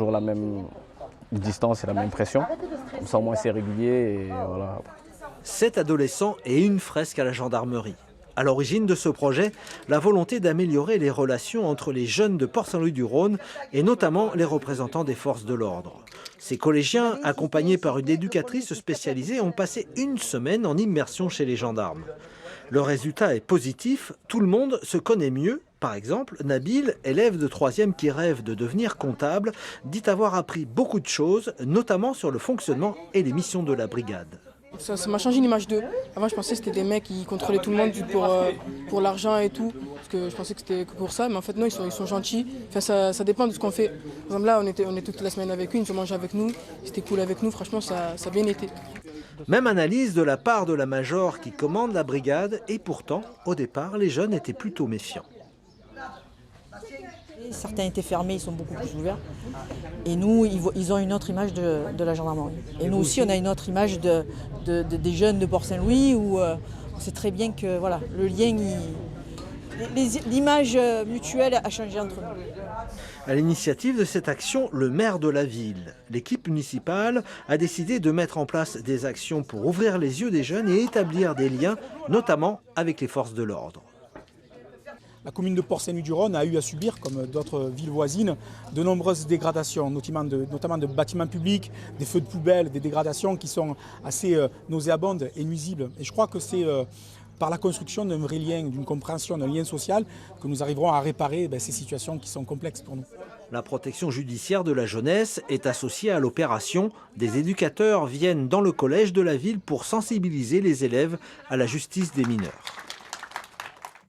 toujours la même distance et la même pression. Comme ça, au moins, c'est régulier et voilà. 7 adolescents et une fresque à la gendarmerie. À l'origine de ce projet, la volonté d'améliorer les relations entre les jeunes de Port-Saint-Louis-du-Rhône et notamment les représentants des forces de l'ordre. Ces collégiens, accompagnés par une éducatrice spécialisée, ont passé une semaine en immersion chez les gendarmes. Le résultat est positif, tout le monde se connaît mieux. Par exemple, Nabil, élève de 3e qui rêve de devenir comptable, dit avoir appris beaucoup de choses, notamment sur le fonctionnement et les missions de la brigade. Ça m'a changé l'image d'eux. Avant, je pensais que c'était des mecs qui contrôlaient tout le monde pour l'argent et tout. Parce que je pensais que c'était que pour ça. Mais en fait, non, ils sont gentils. Enfin, ça dépend de ce qu'on fait. Par exemple, là, on est toute la semaine avec eux. Ils ont mangé avec nous. C'était cool avec nous. Franchement, ça a bien été. Même analyse de la part de la major qui commande la brigade. Et pourtant, au départ, les jeunes étaient plutôt méfiants. Certains étaient fermés, ils sont beaucoup plus ouverts. Et nous, ils ont une autre image de la gendarmerie. Et nous aussi, on a une autre image des jeunes de Port-Saint-Louis où on sait très bien que voilà, le lien, l'image mutuelle a changé entre nous. À l'initiative de cette action, le maire de la ville, l'équipe municipale, a décidé de mettre en place des actions pour ouvrir les yeux des jeunes et établir des liens, notamment avec les forces de l'ordre. La commune de Port-Saint-Louis-du-Rhône a eu à subir, comme d'autres villes voisines, de nombreuses dégradations, notamment de bâtiments publics, des feux de poubelle, des dégradations qui sont assez nauséabondes et nuisibles. Et je crois que c'est par la construction d'un vrai lien, d'une compréhension, d'un lien social, que nous arriverons à réparer ces situations qui sont complexes pour nous. La protection judiciaire de la jeunesse est associée à l'opération. Des éducateurs viennent dans le collège de la ville pour sensibiliser les élèves à la justice des mineurs.